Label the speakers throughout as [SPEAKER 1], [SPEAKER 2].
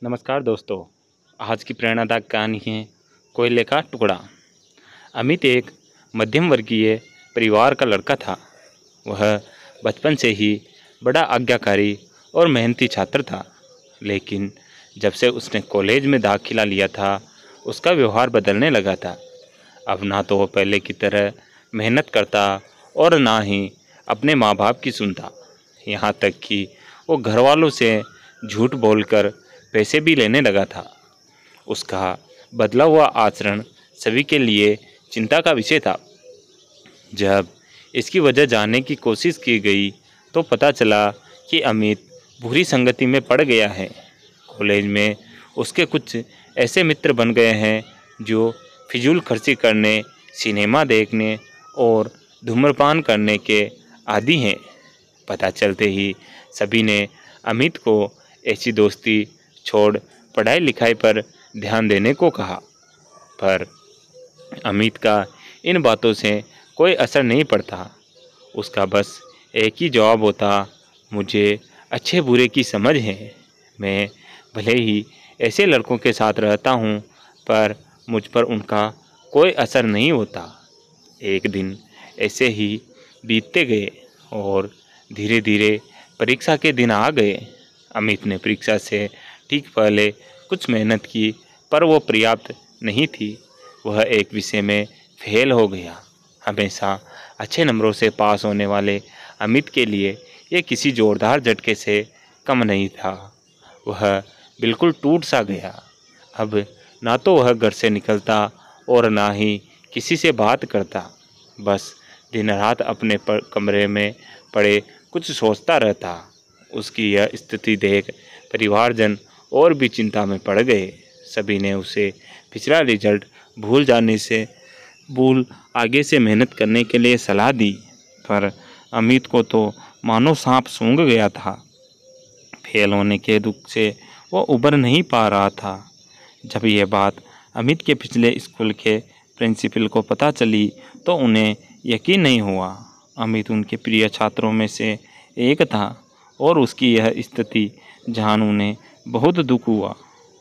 [SPEAKER 1] नमस्कार दोस्तों। आज की प्रेरणादायक कहानी है कोयले का टुकड़ा। अमित एक मध्यम वर्गीय परिवार का लड़का था। वह बचपन से ही बड़ा आज्ञाकारी और मेहनती छात्र था, लेकिन जब से उसने कॉलेज में दाखिला लिया था उसका व्यवहार बदलने लगा था। अब ना तो वह पहले की तरह मेहनत करता और ना ही अपने माँ बाप की सुनता। यहाँ तक कि वो घर वालों से झूठ बोलकर पैसे भी लेने लगा था। उसका बदला हुआ आचरण सभी के लिए चिंता का विषय था। जब इसकी वजह जानने की कोशिश की गई तो पता चला कि अमित बुरी संगति में पड़ गया है। कॉलेज में उसके कुछ ऐसे मित्र बन गए हैं जो फिजूल खर्ची करने, सिनेमा देखने और धूम्रपान करने के आदी हैं। पता चलते ही सभी ने अमित को ऐसी दोस्ती छोड़ पढ़ाई लिखाई पर ध्यान देने को कहा, पर अमित का इन बातों से कोई असर नहीं पड़ता। उसका बस एक ही जवाब होता, मुझे अच्छे बुरे की समझ है। मैं भले ही ऐसे लड़कों के साथ रहता हूँ, पर मुझ पर उनका कोई असर नहीं होता। एक दिन ऐसे ही बीतते गए और धीरे धीरे परीक्षा के दिन आ गए। अमित ने परीक्षा से ठीक पहले कुछ मेहनत की, पर वो पर्याप्त नहीं थी। वह एक विषय में फेल हो गया। हमेशा अच्छे नंबरों से पास होने वाले अमित के लिए ये किसी जोरदार झटके से कम नहीं था। वह बिल्कुल टूट सा गया। अब ना तो वह घर से निकलता और ना ही किसी से बात करता। बस दिन रात अपने कमरे में पड़े कुछ सोचता रहता। उसकी यह स्थिति देख परिवारजन और भी चिंता में पड़ गए। सभी ने उसे पिछला रिजल्ट भूल आगे से मेहनत करने के लिए सलाह दी, पर अमित को तो मानो सांप सूंघ गया था। फेल होने के दुख से वो उबर नहीं पा रहा था। जब यह बात अमित के पिछले स्कूल के प्रिंसिपल को पता चली तो उन्हें यकीन नहीं हुआ। अमित उनके प्रिय छात्रों में से एक था और उसकी यह स्थिति जान उन्हें बहुत दुख हुआ।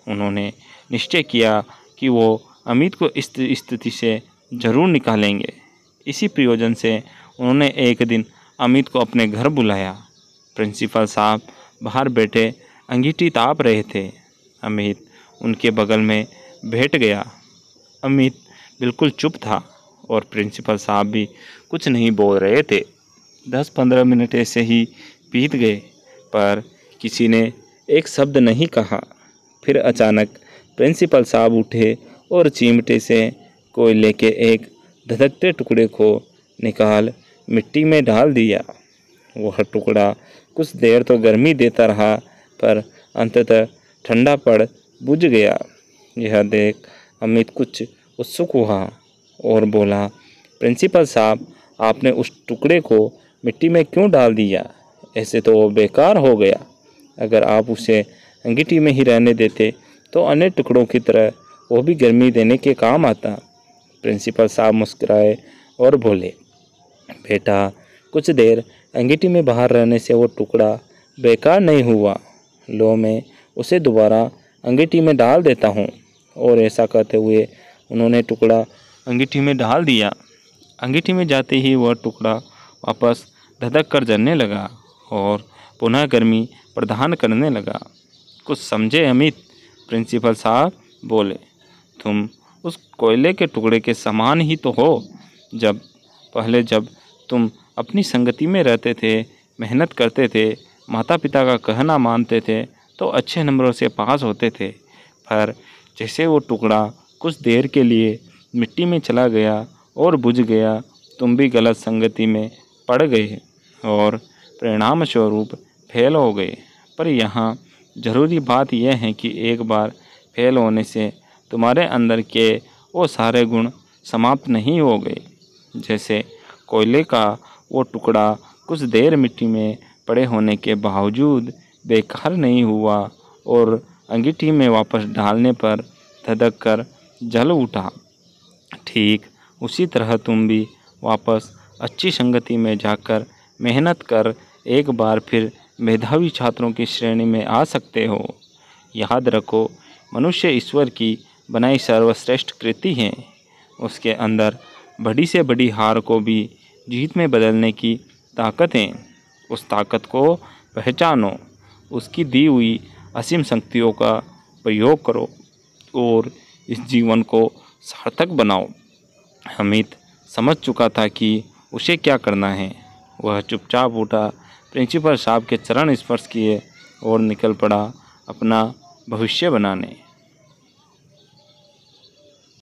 [SPEAKER 1] उन्होंने निश्चय किया कि वो अमित को इस स्थिति से जरूर निकालेंगे। इसी प्रयोजन से उन्होंने एक दिन अमित को अपने घर बुलाया। प्रिंसिपल साहब बाहर बैठे अंगीठी ताप रहे थे। अमित उनके बगल में बैठ गया। अमित बिल्कुल चुप था और प्रिंसिपल साहब भी कुछ नहीं बोल रहे थे। 10-15 मिनट ऐसे ही बीत गए, पर किसी ने एक शब्द नहीं कहा। फिर अचानक प्रिंसिपल साहब उठे और चिमटे से कोयले के एक धधकते टुकड़े को निकाल मिट्टी में डाल दिया। वह टुकड़ा कुछ देर तो गर्मी देता रहा, पर अंततः ठंडा पड़ बुझ गया। यह देख अमित कुछ उत्सुक हुआ और बोला, प्रिंसिपल साहब, आपने उस टुकड़े को मिट्टी में क्यों डाल दिया? ऐसे तो वो बेकार हो गया। अगर आप उसे अंगीठी में ही रहने देते तो अन्य टुकड़ों की तरह वो भी गर्मी देने के काम आता। प्रिंसिपल साहब मुस्कुराए और बोले, बेटा, कुछ देर अंगीठी में बाहर रहने से वो टुकड़ा बेकार नहीं हुआ। लो, मैं उसे दोबारा अंगीठी में डाल देता हूँ। और ऐसा कहते हुए उन्होंने टुकड़ा अंगीठी में डाल दिया। अंगीठी में जाते ही वह टुकड़ा वापस धधक कर जलने लगा और पुनः गर्मी प्रदान करने लगा। कुछ समझे अमित? प्रिंसिपल साहब बोले, तुम उस कोयले के टुकड़े के समान ही तो हो। जब तुम अपनी संगति में रहते थे, मेहनत करते थे, माता पिता का कहना मानते थे तो अच्छे नंबरों से पास होते थे। पर जैसे वो टुकड़ा कुछ देर के लिए मिट्टी में चला गया और बुझ गया, तुम भी गलत संगति में पड़ गए और परिणाम स्वरूप फेल हो गए। पर यहाँ ज़रूरी बात यह है कि एक बार फेल होने से तुम्हारे अंदर के वो सारे गुण समाप्त नहीं हो गए। जैसे कोयले का वो टुकड़ा कुछ देर मिट्टी में पड़े होने के बावजूद बेकार नहीं हुआ और अंगीठी में वापस डालने पर धधक कर जल उठा, ठीक उसी तरह तुम भी वापस अच्छी संगति में जाकर मेहनत कर एक बार फिर मेधावी छात्रों की श्रेणी में आ सकते हो। याद रखो, मनुष्य ईश्वर की बनाई सर्वश्रेष्ठ कृति है। उसके अंदर बड़ी से बड़ी हार को भी जीत में बदलने की ताकत है। उस ताकत को पहचानो, उसकी दी हुई असीम शक्तियों का प्रयोग करो और इस जीवन को सार्थक बनाओ। अमित समझ चुका था कि उसे क्या करना है। वह चुपचाप उठा, प्रिंसिपल साहब के चरण स्पर्श किए और निकल पड़ा अपना भविष्य बनाने।